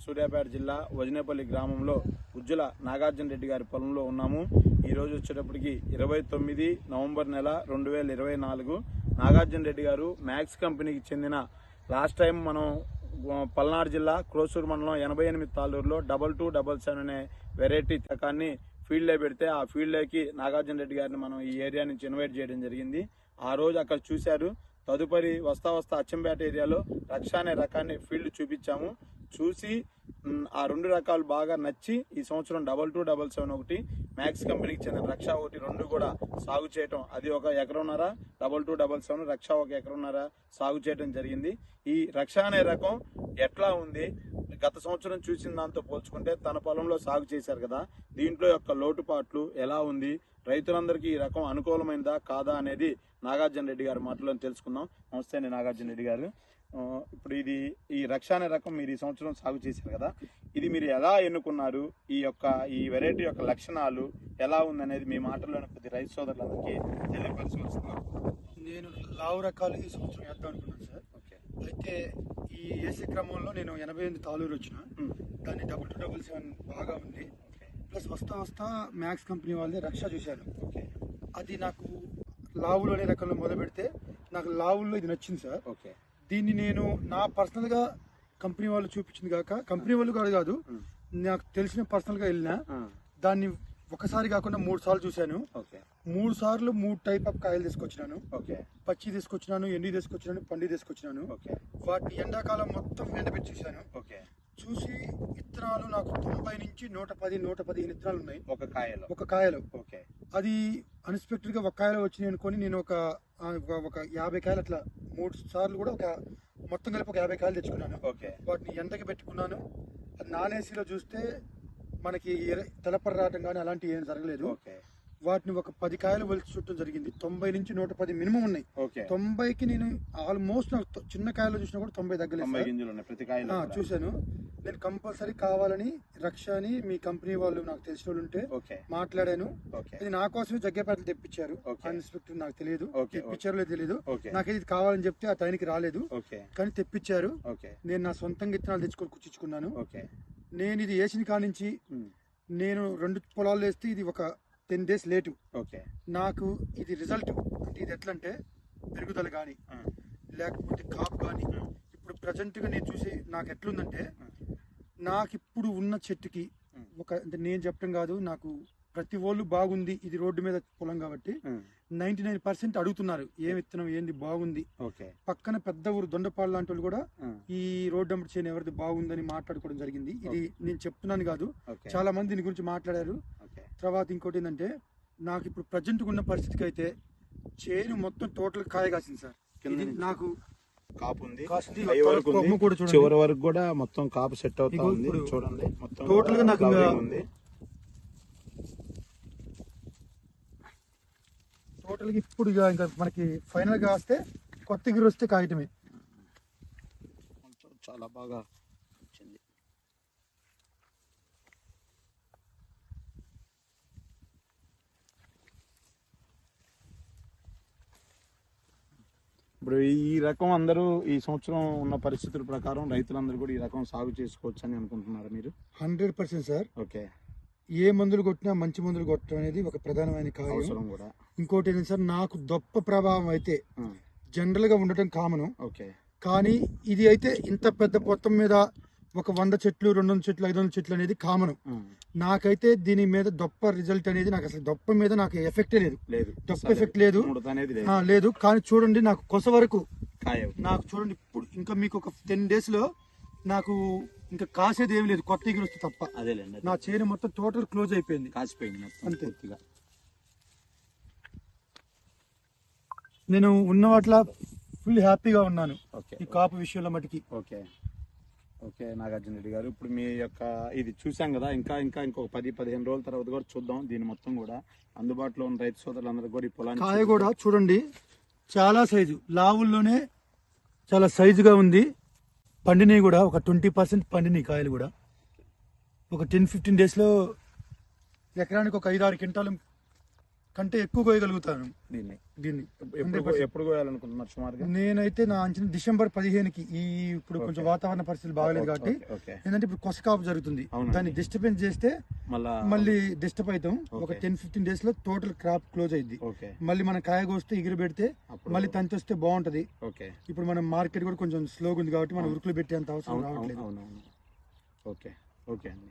సూర్యాపేట జిల్లా వజనేపల్లి గ్రామంలో ఉజ్జల నాగార్జున రెడ్డి గారి పొలంలో ఉన్నాము. ఈ రోజు వచ్చేటప్పటికి 29 నవంబర్ నెల 2024. నాగార్జున రెడ్డి గారు మ్యాక్స్ కంపెనీకి చెందిన లాస్ట్ టైం మనం పల్నాడు జిల్లా క్రోసూరు మండలం 88 తాలూరులో 2277 అనే వెరైటీ రకాన్ని ఫీల్డ్ లో పెడితే ఆ ఫీల్డ్ లోకి నాగార్జున రెడ్డి గారిని మనం ఈ ఏరియా నుంచి ఇన్వైట్ చేయడం జరిగింది. ఆ రోజు అక్కడ చూశారు. తదుపరి వస్తా అచ్చంపేట ఏరియాలో రక్ష అనే రకాన్ని ఫీల్డ్ చూపించాము. చూసి ఆ రెండు రకాలు బాగా నచ్చి ఈ సంవత్సరం 2277 ఒకటి, మ్యాక్స్ కంపెనీకి చెందిన రక్ష ఒకటి, రెండు కూడా సాగు చేయటం, అది 1 ఎకరన్నర, 2277 రక్ష 1 ఎకరన్నర సాగు చేయడం జరిగింది. ఈ రక్ష అనే రకం ఎట్లా ఉంది, గత సంవత్సరం చూసిన దాంతో పోల్చుకుంటే తన పొలంలో సాగు చేశారు కదా, దీంట్లో యొక్క లోటుపాట్లు ఎలా ఉంది, రైతులందరికీ ఈ రకం అనుకూలమైనదా కాదా అనేది నాగార్జున రెడ్డి గారి మాటలో తెలుసుకుందాం. నమస్తే అండి నాగార్జున రెడ్డి గారు. ఇప్పుడు ఈ రక్ష అనే రకం మీరు ఈ సంవత్సరం సాగు చేశారు కదా, ఇది మీరు ఎలా ఎన్నుకున్నారు, ఈ వెరైటీ యొక్క లక్షణాలు ఎలా ఉందనేది మీ మాటల్లోనే కొద్ది రైతు సోదరులందరికీ తెలియపరచవలసింది. నేను లావు రకాలు ఈ సంవత్సరం వేద్దాం అనుకున్నాను సార్. అయితే ఈ ఏసీ క్రమంలో నేను 88 తాలూరు వచ్చిన, దాన్ని 2277 బాగా ఉంది. ప్లస్ వస్తా మ్యాక్స్ కంపెనీ వాళ్ళే రక్ష చూశాను. అది నాకు లావులు అనే రకంలో మొదలు పెడితే నాకు లావుల్లో ఇది నచ్చింది సార్. దీన్ని నేను నా పర్సనల్ గా కంపెనీ వాళ్ళు చూపించింది కాక, కంపెనీ వాళ్ళు కూడా కాదు, నాకు తెలిసిన పర్సనల్ గా వెళ్ళినా దాన్ని ఒకసారి కాకుండా 3 సార్లు చూశాను. 3 సార్లు 3 టైప్ ఆఫ్ కాయలు తీసుకొచ్చినాను. పచ్చి తీసుకొచ్చినాను, ఎండి తీసుకొచ్చినాను, పండి తీసుకొచ్చినాను. వాటిని ఎండాకాలం మొత్తం ఎండబెట్టి చూశాను. చూసి విత్తనాలు నాకు 90 నుంచి 110-115 విత్తనాలు ఉన్నాయి ఒక కాయలో. అది అన్ఎక్స్పెక్టెడ్ గా ఒక కాయలో వచ్చినాయి అనుకొని నేను ఒక 50 కాయలు అట్లా 3 సార్లు కూడా మొత్తం కలిపి ఒక 50 కాయలు తెచ్చుకున్నాను. వాటిని ఎండకి పెట్టుకున్నాను. నాన్ ఏసీలో చూస్తే మనకి తెలపర రావడం కానీ అలాంటివి ఏం జరగలేదు. వాటిని ఒక 10 కాయలు వలిసి చుట్టం జరిగింది. 90 నుంచి 110 మినిమం ఉన్నాయి. 90కి నేను ఆల్మోస్ట్ చిన్న కాయలు చూసినా కూడా 90 దగ్గర చూశాను. నేను కంపల్సరీ కావాలని రక్ష అని మీ కంపెనీ వాళ్ళు నాకు తెలిసిన వాళ్ళు ఉంటే మాట్లాడాను. ఇది నా కోసమే జగ్గేపేటలు తెప్పించారు. అన్ఎక్స్పెక్టెడ్, నాకు తెలియదు తెప్పించారో లేదు తెలియదు. నాకైతే ఇది కావాలని చెప్తే ఆ టైంకి రాలేదు, కానీ తెప్పించారు. నేను నా సొంతంగా విత్తనాలు తెచ్చుకొని కుచ్చించుకున్నాను. నేను ఇది వేసిన కానించి నేను 2 పొలాలు వేస్తే ఇది ఒక 10 days లేటు. నాకు ఇది రిజల్ట్ అంటే ఇది ఎట్లా అంటే పెరుగుదల కానీ లేకపోతే కాపు కానీ ఇప్పుడు ప్రజెంట్ గా నేను చూసి నాకు ఎట్లుందంటే, నాకు ఇప్పుడు ఉన్న చెట్టుకి అంటే నేను చెప్పడం కాదు, నాకు ప్రతి ఒళ్ళు బాగుంది. ఇది రోడ్డు మీద పొలం కాబట్టి 99% అడుగుతున్నారు ఏం విత్తనం ఏంది బాగుంది. పక్కన పెద్ద ఊరు దొండపాడు లాంటి వాళ్ళు కూడా ఈ రోడ్డు అమ్మటి చేయని ఎవరిది బాగుందని మాట్లాడుకోవడం జరిగింది. ఇది నేను చెప్తున్నాను కాదు, చాలా మంది దీని గురించి మాట్లాడారు. తర్వాత ఇంకోటి ఏంటంటే, నాకు ఇప్పుడు ప్రజెంట్ ఉన్న పరిస్థితికి అయితే చేను మొత్తం టోటల్ కాయ కాసింది సార్. నాకు కాపు ఉంది, చివరి వరకు కూడా మొత్తం కాపు సెట్ అవుతుంది. చూడండి టోటల్ గా నాకు టోటల్ గా ఇప్పుడు ఇంకా మనకి ఫైనల్ గా వస్తే కొత్త గిరి వస్తే కాయటమే. చాలా బాగా వచ్చింది. ఇప్పుడు ఈ రకం అందరూ ఈ సంవత్సరం ఉన్న పరిస్థితుల ప్రకారం రైతులందరూ కూడా ఈ రకం సాగు చేసుకోవచ్చు అని అనుకుంటున్నారు మీరు? 100% సార్. ఏ మందులు కొట్టినా మంచి మందులు కొట్టడం అనేది ఒక ప్రధానమైన కారణం కూడా. ఇంకోటి ఏంటంటే సార్, నాకు దొప్ప ప్రభావం అయితే జనరల్ గా ఉండటం కామను. కానీ ఇది అయితే ఇంత పెద్ద మొత్తం మీద ఒక 100 చెట్లు, 200 చెట్లు, 500 చెట్లు అనేది కామన్. నాకైతే దీని మీద దొప్ప రిజల్ట్ అనేది నాకు అసలు దొప్ప మీద నాకు ఎఫెక్టే లేదు. దొప్ప ఎఫెక్ట్ లేదు. కానీ చూడండి, నాకు కొస వరకు నాకు చూడండి ఇప్పుడు ఇంకా మీకు ఒక 10 days లో నాకు ఇంకా కాసేది ఏమి లేదు, కొత్త ఎగురు వస్తే తప్ప. నా చేను మొత్తం టోటల్ క్లోజ్ అయిపోయింది, కాసిపోయింది అంతే. నేను ఉన్న వాటిలో ఫుల్ హ్యాపీగా ఉన్నాను ఈ కాపు విషయంలో మటుకి. ఓకే నాగార్జున రెడ్డి గారు, ఇప్పుడు మీ యొక్క ఇది చూసాం కదా, ఇంకొక 10-15 రోజుల తర్వాత కూడా చూద్దాం. దీని మొత్తం కూడా అందుబాటులో ఉన్న రైతు సోదరులందరూ కూడా ఈ పొలాన్ని కాయ కూడా చూడండి, చాలా సైజు లావుల్లోనే చాలా సైజుగా ఉంది. పండినవి కూడా ఒక 20% పండినవి కాయలు కూడా. ఒక 10-15 days లో ఎకరానికి ఒక 5-6 క్వింటాలు కంటే ఎక్కువ కోయగలుగుతాను దీన్ని దీన్ని. ఎప్పుడు కోయాలనుకుంటున్నారు సుమారుగా? నేనైతే నా అంచనా డిసెంబర్ 15కి. ఇప్పుడు కొంచెం వాతావరణ పరిస్థితులు బాగలేదు కాబట్టి ఏంటంటే ఇప్పుడు కొస కాపు జరుగుతుంది, దాన్ని డిస్టర్బెన్స్ చేస్తే మళ్ళీ డిస్టర్బ్ అవుతాం. ఒక 10-15 days లో టోటల్ క్రాప్ క్లోజ్ అయింది. మళ్ళీ మనం కాయ కోస్తే ఎగిరి పెడితే మళ్ళీ తంతి వస్తే బాగుంటది. ఇప్పుడు మనం మార్కెట్ కూడా కొంచెం స్లోగా ఉంది కాబట్టి మనం ఉరుకులు పెట్టేంత అవసరం రావట్లేదు. ఓకే ఓకే అండి.